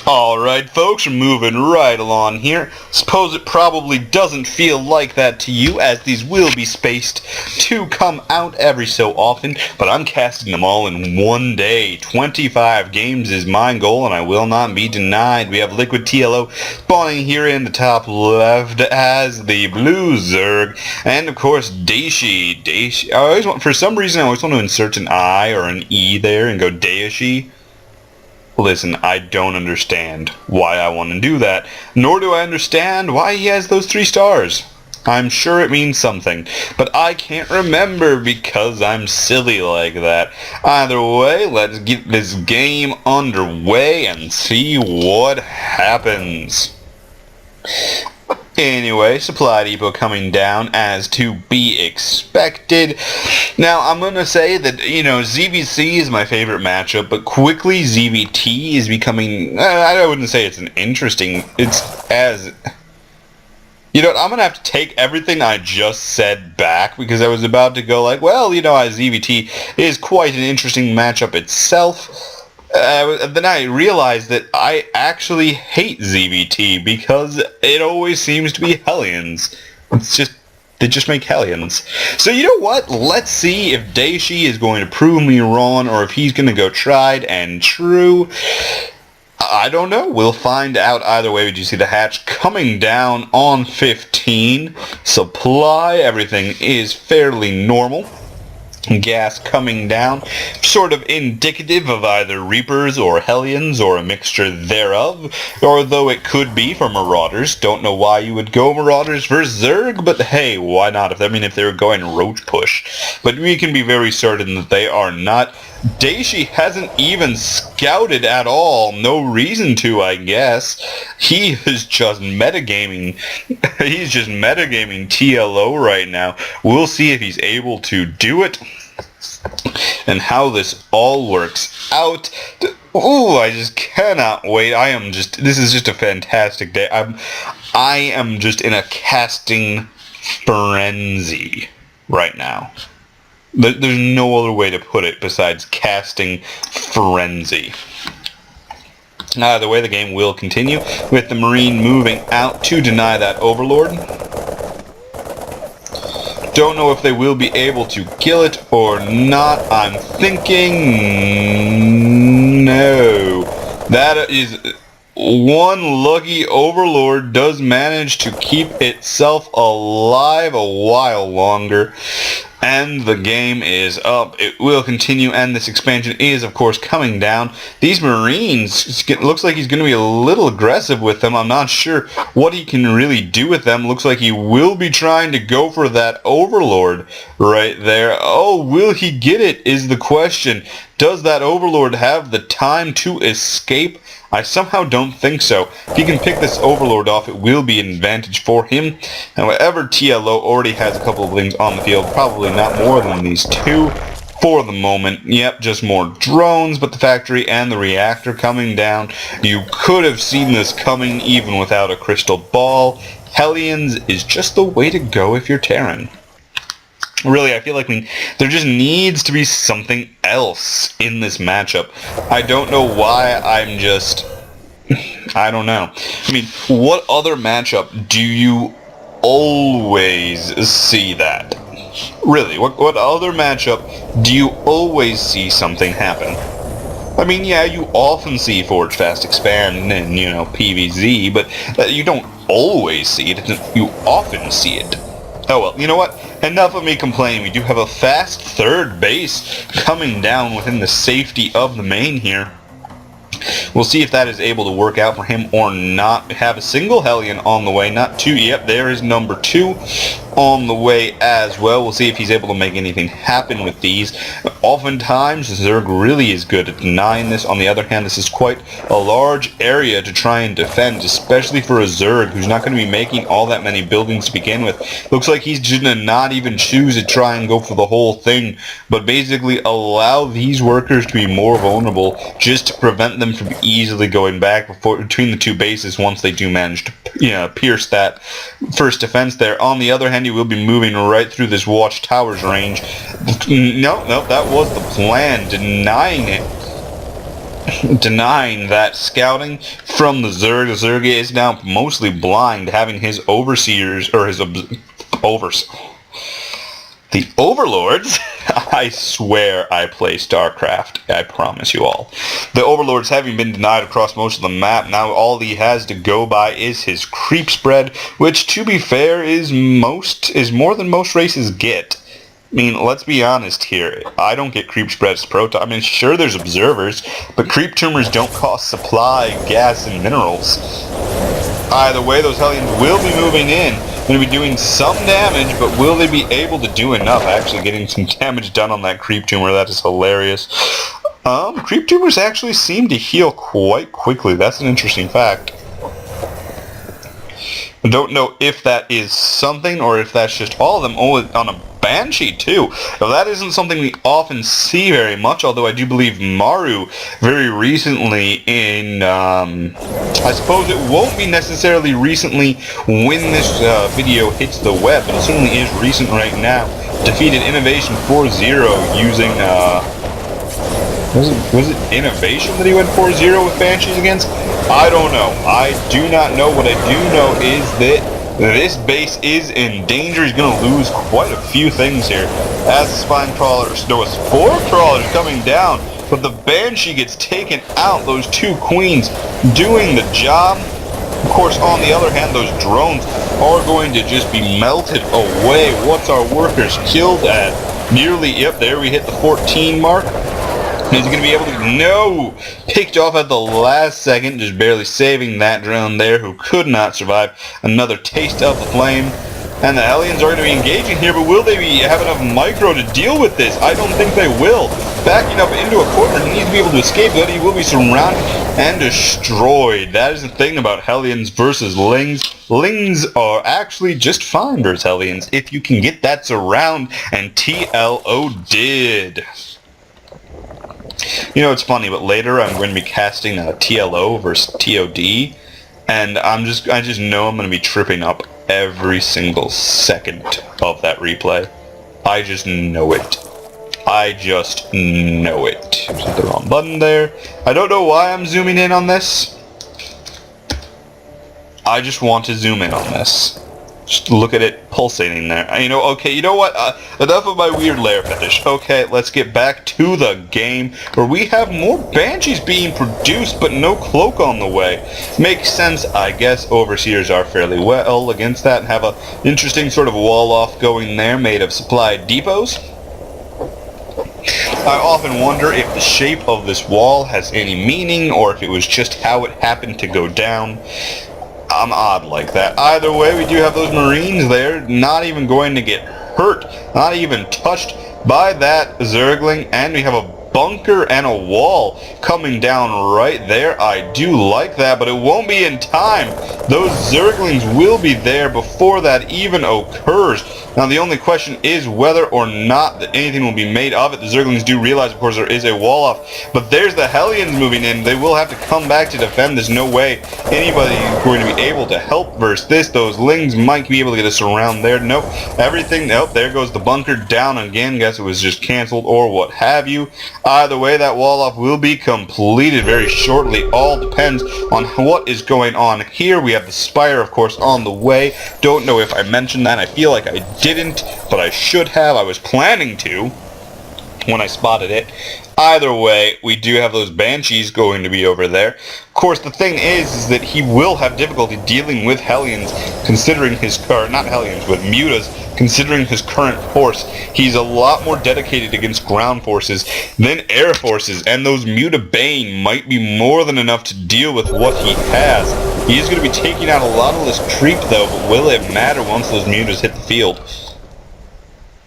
Alright folks, we're moving right along here. Suppose it probably doesn't feel like that to you, as these will be spaced to come out every so often, but I'm casting them all in one day. 25 games is my goal, and I will not be denied. We have Liquid TLO spawning here in the top left as the blue Zerg, and of course Dayshi. For some reason I always want to insert an I or an E there and go Dayshi. Listen, I don't understand why I want to do that, nor do I understand why he has those 3 stars. I'm sure it means something, but I can't remember because I'm silly like that. Either way, let's get this game underway and see what happens. Anyway, supply depot coming down as to be expected. Now, I'm going to say that, ZVC is my favorite matchup, but quickly ZVT is becoming, I wouldn't say it's you know what, I'm going to have to take everything I just said back, because I was about to go like, well, ZVT is quite an interesting matchup itself. Then I realized that I actually hate ZVT because it always seems to be Hellions. They just make Hellions. So you know what? Let's see if Dayshi is going to prove me wrong, or if he's going to go tried and true. I don't know. We'll find out either way. Did you see the hatch coming down on 15? Supply, everything is fairly normal. Gas coming down, sort of indicative of either Reapers or Hellions or a mixture thereof, or though it could be for Marauders. Don't know why you would go Marauders versus Zerg, but hey, why not? If they were going Roach Push. But we can be very certain that they are not. Dayshi hasn't even scouted at all. No reason to, I guess. He is just metagaming. He's just metagaming TLO right now. We'll see if he's able to do it and how this all works out. Ooh, I just cannot wait. This is just a fantastic day. I am just in a casting frenzy right now. There's no other way to put it besides casting frenzy. Either way, the game will continue with the Marine moving out to deny that Overlord. Don't know if they will be able to kill it or not. I'm thinking no. That is one lucky Overlord does manage to keep itself alive a while longer. And the game is up. It will continue, and this expansion is, of course, coming down. These Marines, it looks like he's going to be a little aggressive with them. I'm not sure what he can really do with them. Looks like he will be trying to go for that Overlord right there. Oh, will he get it is the question. Does that Overlord have the time to escape? I somehow don't think so. If he can pick this Overlord off, it will be an advantage for him. However, TLO already has a couple of things on the field, probably not more than these 2 for the moment. Yep, just more drones, but the factory and the reactor coming down. You could have seen this coming even without a crystal ball. Hellions is just the way to go if you're Terran. Really, I feel like there just needs to be something else in this matchup. I don't know why I don't know. What other matchup do you always see that? Really, what other matchup do you always see something happen? Yeah, you often see Forge Fast Expand and, PVZ, but you don't always see it. You often see it. Oh well, you know what? Enough of me complaining. We do have a fast third base coming down within the safety of the main here. We'll see if that is able to work out for him or not. We have a single Hellion on the way, not 2. Yep, there is number 2 on the way as well. We'll see if he's able to make anything happen with these. Oftentimes, Zerg really is good at denying this. On the other hand, this is quite a large area to try and defend, especially for a Zerg who's not going to be making all that many buildings to begin with. Looks like he's going to not even choose to try and go for the whole thing, but basically allow these workers to be more vulnerable just to prevent them from easily going back between the 2 bases once they do manage to pierce that first defense there. On the other hand, he will be moving right through this watchtower's range. No, that was the plan, denying it. denying that scouting from the Zerg. The Zerg is now mostly blind, having his overseers, or his the overlords. I swear I play StarCraft, I promise you all. The overlords having been denied across most of the map, now all he has to go by is his creep spread, which to be fair is more than most races get. I mean, let's be honest here. I don't get creep spreads proto. I mean, sure, there's observers, but creep tumors don't cost supply, gas, and minerals. Either way, those Hellions will be moving in. Going to be doing some damage, but will they be able to do enough? Actually getting some damage done on that creep tumor. That is hilarious. Creep tumors actually seem to heal quite quickly. That's an interesting fact. I don't know if that is something or if that's just all of them. Oh, on a Banshee too. Now that isn't something we often see very much, although I do believe Maru very recently in, I suppose it won't be necessarily recently when this video hits the web, but it certainly is recent right now. Defeated Innovation 4-0 using, was it Innovation that he went 4-0 with Banshees against? I don't know. I do not know. What I do know is that this base is in danger. He's going to lose quite a few things here. As the Spine Crawlers, there was 4 Crawlers coming down, but the Banshee gets taken out. Those 2 Queens doing the job. Of course, on the other hand, those drones are going to just be melted away. What's our workers killed at? Nearly, yep, there we hit the 14 mark. Is he going to be able to? No! Picked off at the last second, just barely saving that drone there, who could not survive another taste of the flame. And the Hellions are going to be engaging here, but will they have enough micro to deal with this? I don't think they will. Backing up into a corner, he needs to be able to escape, but he will be surrounded and destroyed. That is the thing about Hellions versus Lings. Lings are actually just fine versus Hellions if you can get that surround, and TLO did. You know, it's funny, but later I'm going to be casting TLO versus TOD, and I just know I'm going to be tripping up every single second of that replay. I just know it. I just know it. Hit the wrong button there. I don't know why I'm zooming in on this. I just want to zoom in on this. Just look at it pulsating there. You know, okay, you know what? Enough of my weird lair fetish. Okay, let's get back to the game, where we have more Banshees being produced, but no cloak on the way. Makes sense, I guess. Overseers are fairly well against that, and have an interesting sort of wall-off going there, made of supply depots. I often wonder if the shape of this wall has any meaning, or if it was just how it happened to go down. I'm odd like that. Either way, we do have those Marines there, not even going to get hurt, not even touched by that Zergling, and we have a bunker and a wall coming down right there. I do like that, but it won't be in time. Those Zerglings will be there before that even occurs. Now, the only question is whether or not anything will be made of it. The Zerglings do realize, of course, there is a wall off, but there's the Hellions moving in. They will have to come back to defend. There's no way anybody is going to be able to help versus this. Those Lings might be able to get us around there. Nope. Everything, nope, there goes the bunker down again. Guess it was just canceled or what have you. Either way, that wall off will be completed very shortly. All depends on what is going on here. We have the Spire, of course, on the way. Don't know if I mentioned that. I feel like I didn't, but I should have. I was planning to when I spotted it. Either way, we do have those Banshees going to be over there. Of course, the thing is that he will have difficulty dealing with Hellions, considering his, or not Hellions, but Mutas, considering his current force. He's a lot more dedicated against ground forces than air forces, and those Muta Bane might be more than enough to deal with what he has. He is going to be taking out a lot of this creep, though, but will it matter once those Mutas hit the field?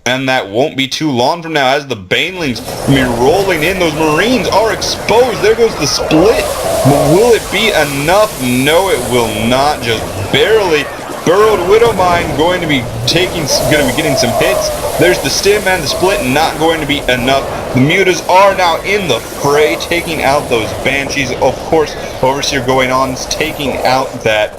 And that won't be too long from now, as the Banelings will be rolling in. Those Marines are exposed. There goes the split. But will it be enough? No, it will not. Just barely. Burrowed Widowmine going to be getting some hits. There's the stim and the split, not going to be enough. The Mutas are now in the fray, taking out those Banshees. Of course, Overseer going on, taking out that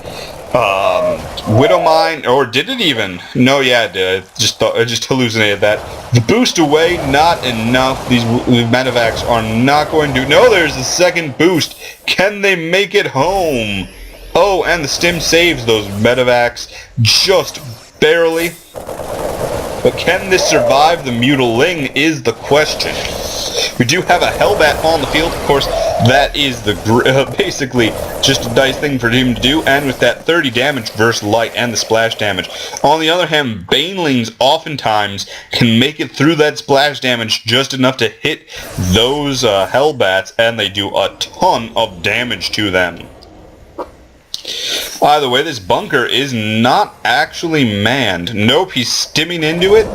Widowmine, or did it even? No, yeah, it did. I just hallucinated that. The boost away, not enough. These medevacs are not going to... No, there's the second boost. Can they make it home? Oh, and the stim saves those medevacs just barely. But can this survive the mutiling is the question. We do have a Hellbat on the field. Of course, that is the basically just a nice thing for him to do. And with that 30 damage versus light and the splash damage. On the other hand, Banelings oftentimes can make it through that splash damage just enough to hit those Hellbats, and they do a ton of damage to them. By the way, this bunker is not actually manned. Nope, he's stimming into it.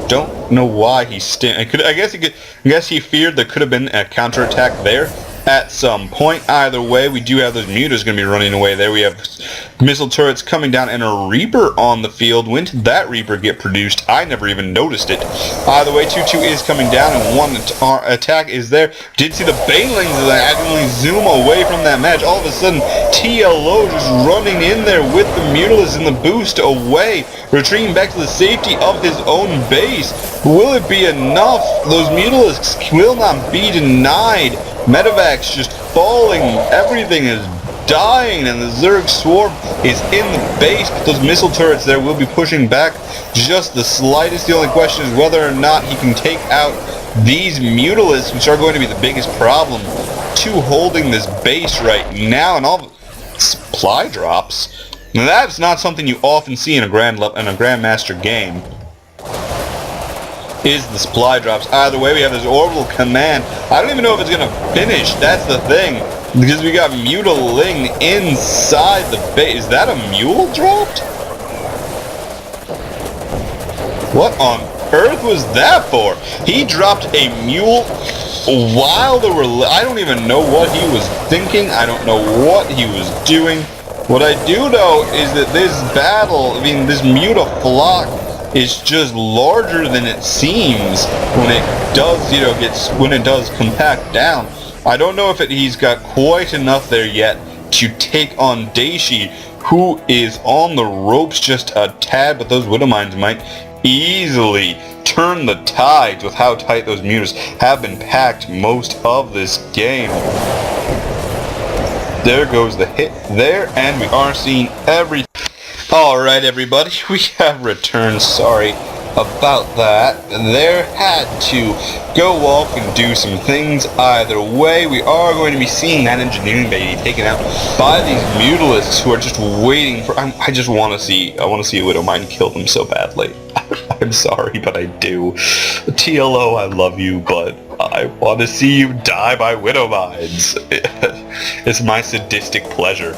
Don't know why he's stimming. I guess he feared there could have been a counterattack there at some point. Either way, we do have those mutas going to be running away there. We have missile turrets coming down and a Reaper on the field. When did that Reaper get produced? I never even noticed it. Either way, 2-2 is coming down and one attack is there. Did see the Banelings as I accidentally zoom away from that match. All of a sudden, TLO just running in there with the Mutilis and the boost away, retreating back to the safety of his own base. Will it be enough? Those Mutilisks will not be denied. Medevac's just falling, everything is dying, and the Zerg Swarm is in the base. But those missile turrets there will be pushing back just the slightest. The only question is whether or not he can take out these Mutilis, which are going to be the biggest problem to holding this base right now. And all supply drops. Now that's not something you often see in a Grandmaster game. Is the supply drops. Either way, we have this orbital command. I don't even know if it's gonna finish. That's the thing, because we got Mutiling inside the base. Is that a mule dropped? What on earth was that for? He dropped a mule while there were... I don't even know what he was thinking. I don't know what he was doing. What I do know is that this battle, this Mutaflock is just larger than it seems when it does, when it does compact down. I don't know if he's got quite enough there yet to take on Dayshi, who is on the ropes just a tad, but those Widowmines might easily turn the tides with how tight those mutas have been packed most of this game. There goes the hit there, and we are seeing everything. Alright everybody, we have returned. Sorry about that. There had to go off and do some things. Either way, we are going to be seeing that engineering baby taken out by these Mutalisks who are just waiting for... I just want to see... I want to see a Widowmine kill them so badly. I'm sorry, but I do. TLO, I love you, but I want to see you die by Widowmines. It's my sadistic pleasure.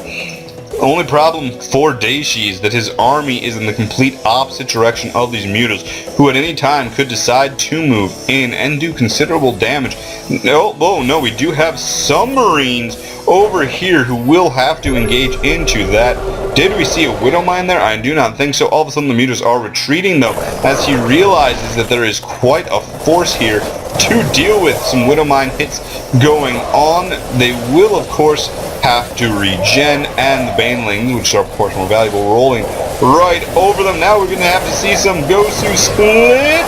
The only problem for Dayshi is that his army is in the complete opposite direction of these mutas, who at any time could decide to move in and do considerable damage. No, we do have some Marines over here who will have to engage into that. Did we see a Widowmine there? I do not think so. All of a sudden the mutas are retreating though, as he realizes that there is quite a force here to deal with some Widowmine hits going on. They will of course have to regen, and the Banelings, which are of course more valuable, rolling right over them. Now we're going to have to see some Gosu split.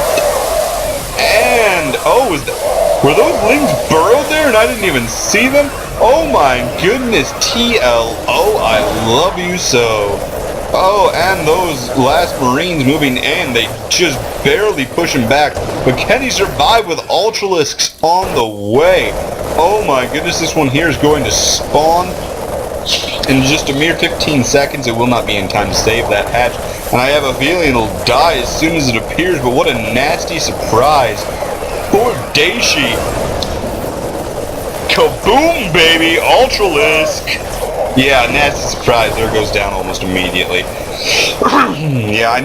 And, were those Lings burrowed there and I didn't even see them? Oh my goodness, TLO, I love you so. Oh, and those last Marines moving in, they just barely push him back. But can he survive with Ultralisks on the way? Oh my goodness, this one here is going to spawn in just a mere 15 seconds. It will not be in time to save that hatch, and I have a feeling it'll die as soon as it appears. But what a nasty surprise for Dayshi. Kaboom, baby! Ultralisk! Yeah, nasty surprise. There goes down almost immediately. Yeah, I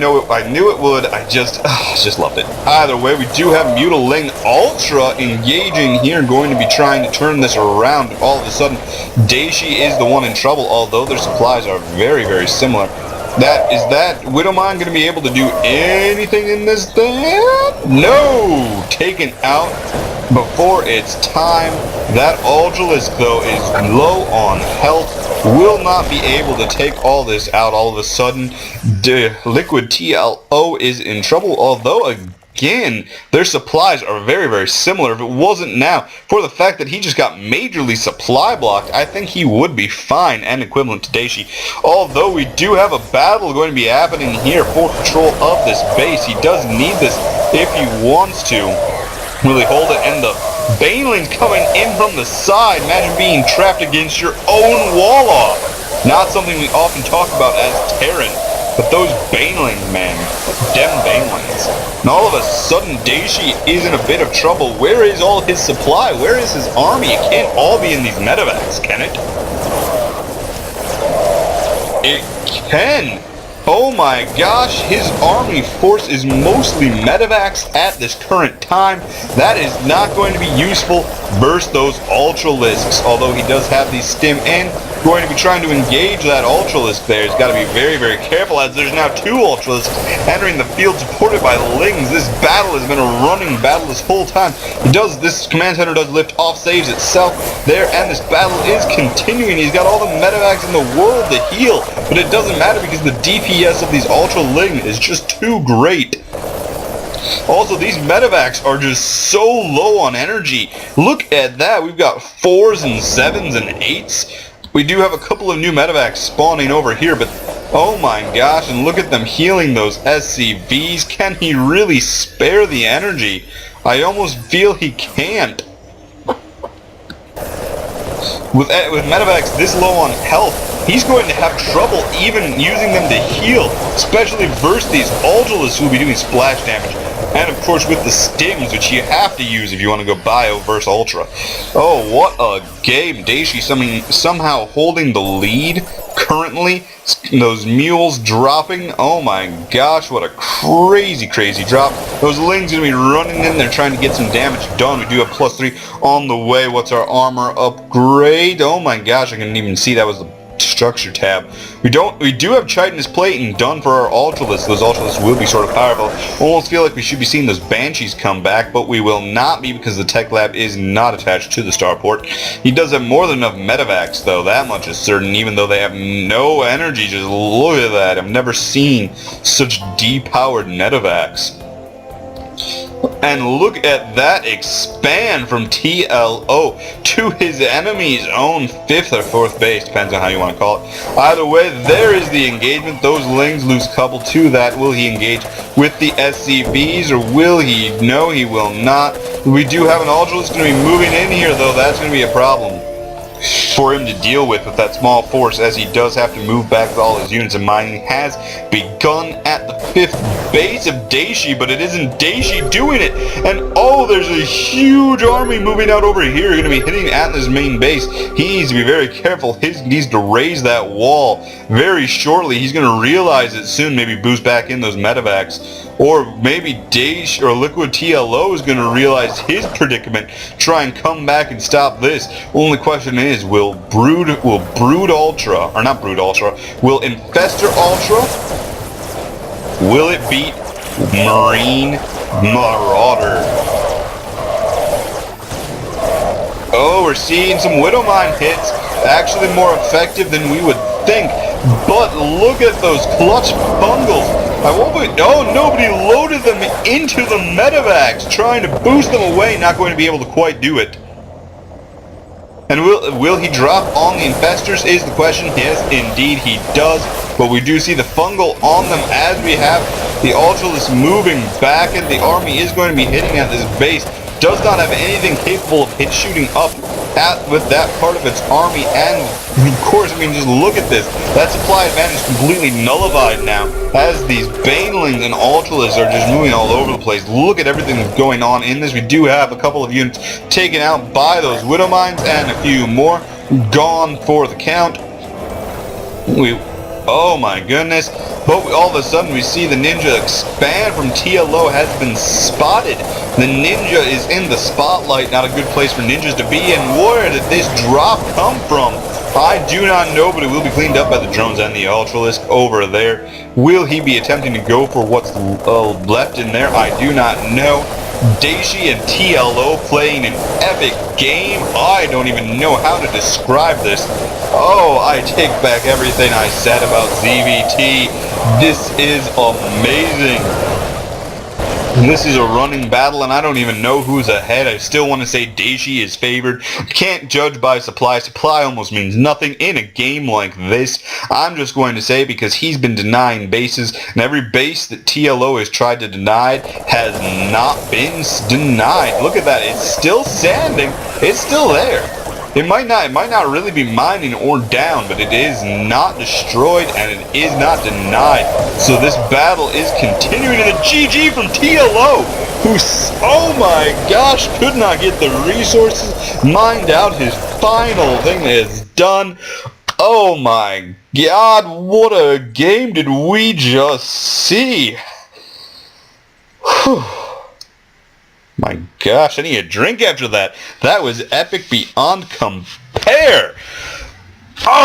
knew it would. I just loved it. Either way, we do have Mutiling Ultra engaging here, going to be trying to turn this around. All of a sudden, Dayshi is the one in trouble, although their supplies are very, very similar. Is that Widowmine going to be able to do anything in this thing? No! Taken out before its time. That Ultralisk, though, is low on health. will not be able to take all this out all of a sudden. The Liquid TLO is in trouble, although again, their supplies are very, very similar. If it wasn't now for the fact that he just got majorly supply blocked, I think he would be fine and equivalent to Dayshi. Although we do have a battle going to be happening here for control of this base. He does need this if he wants to really hold it, and the Banelings coming in from the side. Imagine being trapped against your own wall off. Not something we often talk about as Terran, but those Banelings, man. Dem Banelings. And all of a sudden, Dayshi is in a bit of trouble. Where is all his supply? Where is his army? It can't all be in these medevacs, can it? It can! Oh my gosh, his army force is mostly medevacs at this current time. That is not going to be useful versus those Ultralisks, although he does have the stim and going to be trying to engage that Ultralisk there. He's got to be very, very careful, as there's now 2 Ultralisks entering the field supported by Lings. This battle has been a running battle this whole time. This command center does lift off saves itself there, and this battle is continuing. He's got all the medevacs in the world to heal, but it doesn't matter because the DPS of these Ultra Ling is just too great. Also, these medevacs are just so low on energy. Look at that. We've got 4s and 7s and 8s. We do have a couple of new medevacs spawning over here, but oh my gosh, and look at them healing those SCVs. Can he really spare the energy? I almost feel he can't. With medevacs this low on health, he's going to have trouble even using them to heal, especially versus these Ultralisks who will be doing splash damage. And of course with the stims, which you have to use if you want to go bio versus Ultra. Oh, what a game. Dayshi somehow holding the lead currently. Those mules dropping. Oh my gosh, what a crazy, crazy drop. Those Lings going to be running in there trying to get some damage done. We do have +3 on the way. What's our armor upgrade? Oh my gosh, I couldn't even see that was the structure tab. We do have chitinous plating done for our Ultralisks. Those Ultralisks will be sort of powerful. Almost feel like we should be seeing those Banshees come back, but we will not be because the tech lab is not attached to the starport. He does have more than enough medevacs though, that much is certain, even though they have no energy. Just look at that. I've never seen such depowered medevacs. And look at that expand from TLO to his enemy's own 5th or 4th base, depends on how you want to call it. Either way, there is the engagement. Those Lings lose couple to that. Will he engage with the SCVs or will he? No, he will not. We do have an Ultralisk going to be moving in here though. That's going to be a problem for him to deal with that small force, as he does have to move back with all his units, and mining has begun at the 5th base of Dayshi, but it isn't Dayshi doing it. And oh, there's a huge army moving out over here, going to be hitting at this main base. He needs to be very careful. He needs to raise that wall very shortly. He's going to realize it soon, maybe boost back in those medevacs. Or maybe Dayshi or Liquid TLO is going to realize his predicament, try and come back and stop this. Only question is, will Brood Ultra, or not Brood Ultra, will Infestor Ultra, will it beat Marine Marauder? Oh, we're seeing some Widowmine hits, actually more effective than we would think. But look at those clutch bungles. Oh, nobody loaded them into the medevacs, trying to boost them away, not going to be able to quite do it. And will he drop on the infestors is the question. Yes, indeed he does. But we do see the fungal on them as we have the Ultralisk moving back, and the army is going to be hitting at this base. Does not have anything capable of hit shooting up with that part of its army, and of course, I mean, just look at this. That supply advantage is completely nullified now, as these Banelings and Ultralisks are just moving all over the place. Look at everything that's going on in this. We do have a couple of units taken out by those Widowmines, and a few more gone for the count. Oh my goodness. But all of a sudden we see the Ninja expand from TLO has been spotted. The Ninja is in the spotlight. Not a good place for Ninjas to be. And where did this drop come from? I do not know, but it will be cleaned up by the drones and the Ultralisk over there. Will he be attempting to go for what's left in there? I do not know. Dayshi and TLO playing an epic game. I don't even know how to describe this. Oh, I take back everything I said about ZVT. This is amazing. This is a running battle, and I don't even know who's ahead. I still want to say Dayshi is favored. Can't judge by supply. Supply almost means nothing in a game like this. I'm just going to say because he's been denying bases, and every base that TLO has tried to deny has not been denied. Look at that. It's still standing. It's still there. It might not really be mining or down, but it is not destroyed and it is not denied. So this battle is continuing, and a GG from TLO, who, oh my gosh, could not get the resources, mined out his final thing that is done. Oh my god, what a game did we just see? Whew. My gosh, I need a drink after that. That was epic beyond compare. Oh.